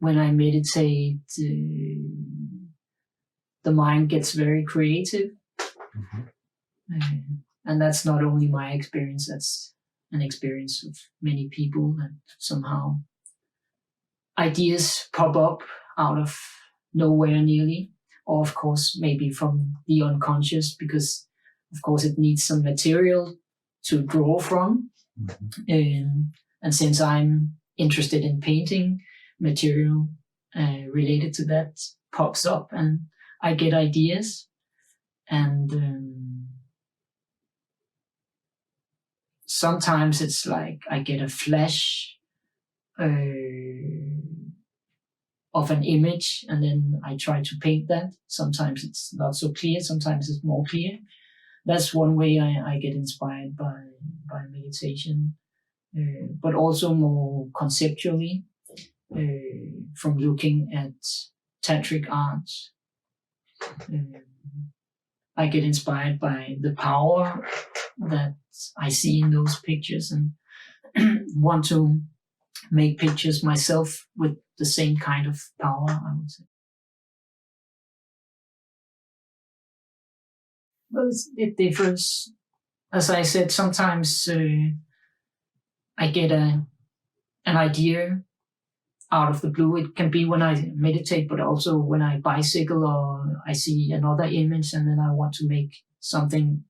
when I meditate, the mind gets very creative. And that's not only my experience, that's an experience of many people, and somehow ideas pop up out of nowhere nearly, or of course maybe from the unconscious, because of course it needs some material to draw from. And since I'm interested in painting, material related to that pops up and I get ideas. And sometimes it's like I get a flash of an image, and then I try to paint that. Sometimes it's not so clear, sometimes it's more clear. That's one way I get inspired by meditation, but also more conceptually, from looking at tantric art. I get inspired by the power that I see in those pictures, and want to make pictures myself with the same kind of power, I would say. Well, it differs. As I said, sometimes I get an idea out of the blue. It can be when I meditate, but also when I bicycle or I see another image and then I want to make something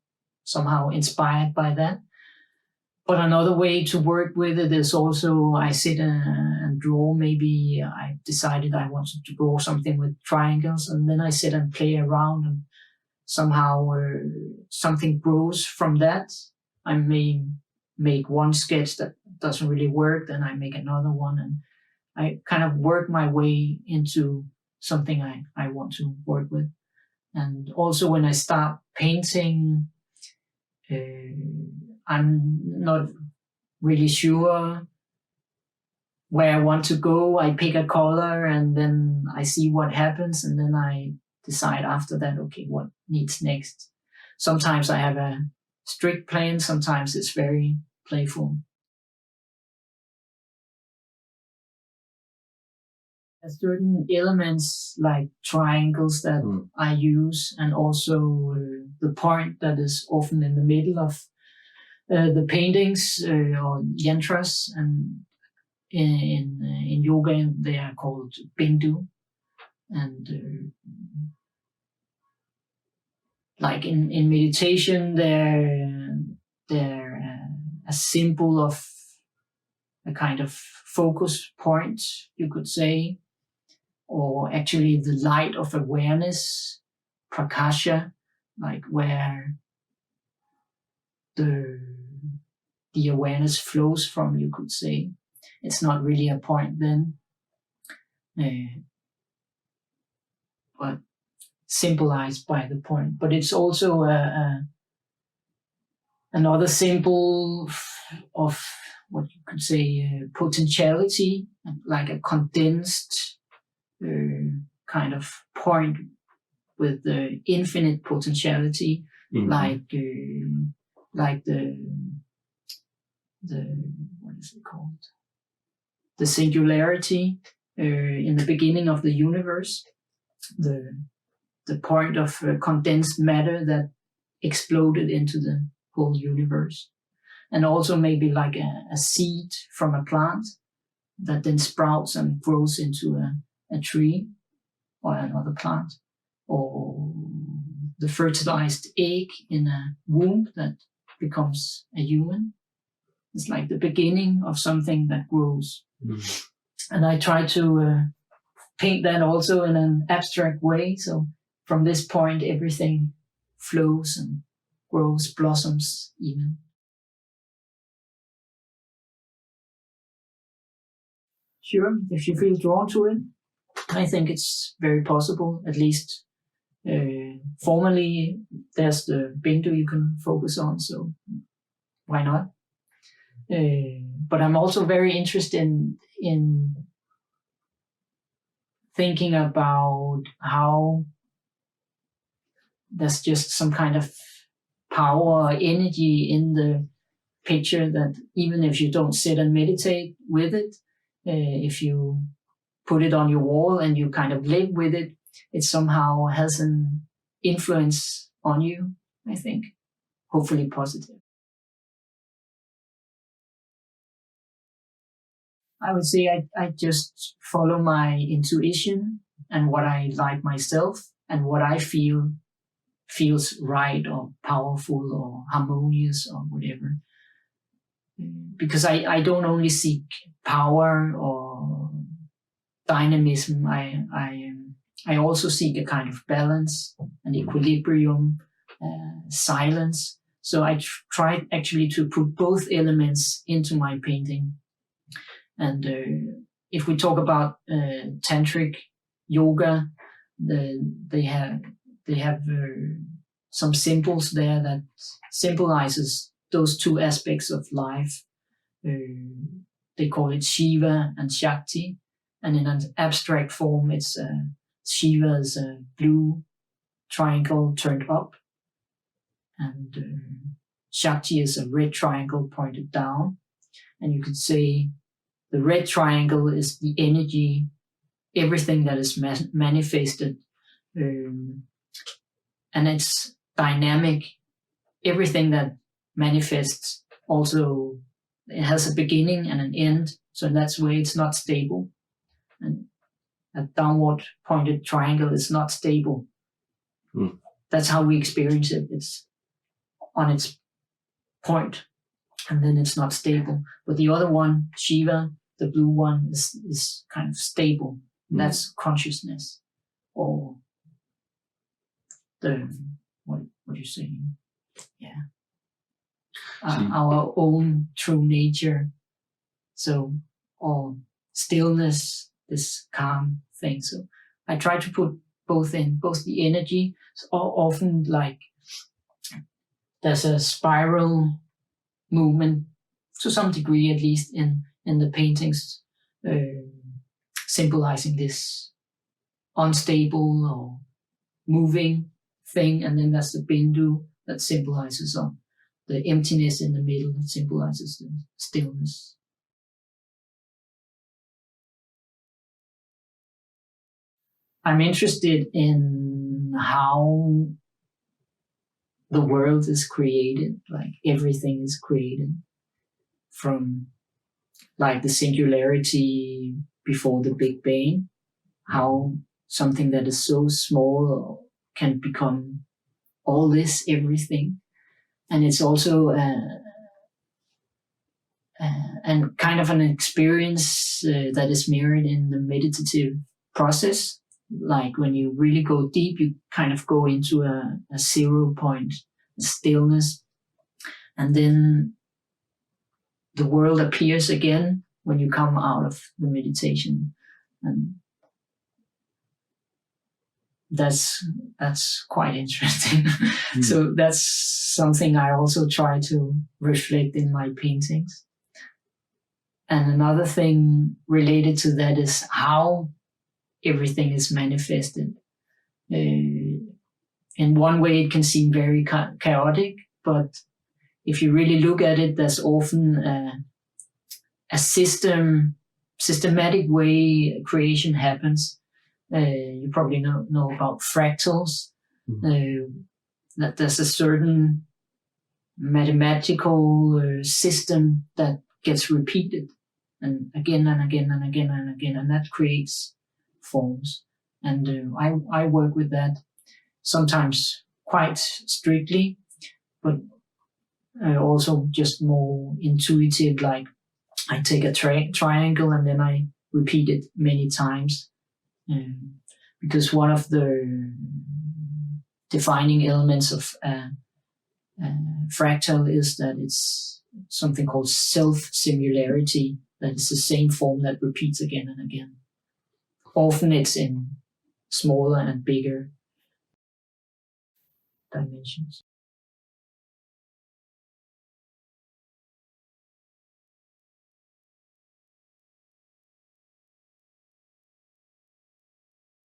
somehow inspired by that. But another way to work with it is also I sit and draw. Maybe I decided I wanted to draw something with triangles, and then I sit and play around, and somehow something grows from that. I may make one sketch that doesn't really work, then I make another one, and I kind of work my way into something I want to work with. And also when I start painting, I'm not really sure where I want to go. I pick a color and then I see what happens, and then I decide after that, okay, what needs next. Sometimes I have a strict plan, sometimes it's very playful. There's certain elements like triangles that I use, and also the point that is often in the middle of the paintings or yantras, and in yoga they are called bindu. And like in meditation, they're a symbol of a kind of focus point, you could say, or actually the light of awareness, prakasha, like where the awareness flows from, you could say. It's not really a point then, but symbolized by the point. But it's also another symbol of what you could say potentiality, like a condensed kind of point with the infinite potentiality, like the what is it called? The singularity in the beginning of the universe, the point of condensed matter that exploded into the whole universe. And also maybe like a seed from a plant that then sprouts and grows into a tree or another plant, or the fertilized egg in a womb that becomes a human. It's like the beginning of something that grows. And I try to paint that also in an abstract way. So from this point, everything flows and grows, blossoms even. Sure, if you feel drawn to it, I think it's very possible. At least formally, there's the bindu you can focus on, so why not? But I'm also very interested in thinking about how there's just some kind of power or energy in the picture that even if you don't sit and meditate with it, if you put it on your wall and you kind of live with it, it somehow has an influence on you, I think. Hopefully positive. I would say I just follow my intuition and what I like myself and what I feel feels right or powerful or harmonious or whatever. Because I don't only seek power or dynamism. I also seek a kind of balance, an equilibrium, silence. So I try actually to put both elements into my painting. And if we talk about tantric yoga, they have some symbols there that symbolizes those two aspects of life. They call it Shiva and Shakti, and in an abstract form, it's Shiva is a blue triangle turned up, and Shakti is a red triangle pointed down. And you could say the red triangle is the energy, everything that is manifested, and it's dynamic. Everything that manifests also, it has a beginning and an end, so in that way it's not stable. And a downward pointed triangle is not stable. That's how we experience it. It's on its point, and then it's not stable. But the other one, Shiva, the blue one, is kind of stable. That's consciousness, or the what you're saying, yeah, our own true nature. So, or stillness, this calm thing. So I try to put both in, both the energy. So often, like, there's a spiral movement to some degree, at least in the paintings, symbolizing this unstable or moving thing. And then there's the bindu that symbolizes the emptiness in the middle, that symbolizes the stillness. I'm interested in how the world is created, like everything is created from like the singularity before the Big Bang, how something that is so small can become all this, everything. And it's also and kind of an experience that is mirrored in the meditative process. Like when you really go deep, you kind of go into a 0 point, a stillness, and then the world appears again when you come out of the meditation. And that's quite interesting. So that's something I also try to reflect in my paintings. And another thing related to that is how everything is manifested. In one way, it can seem very chaotic, but if you really look at it, there's often a systematic way creation happens. You probably know about fractals. That there's a certain mathematical system that gets repeated and again and again and again and again, and that creates forms. And I work with that sometimes quite strictly, but also just more intuitive. Like I take a triangle and then I repeat it many times, because one of the defining elements of fractal is that it's something called self-similarity, that it's the same form that repeats again and again. Often it's in smaller and bigger dimensions.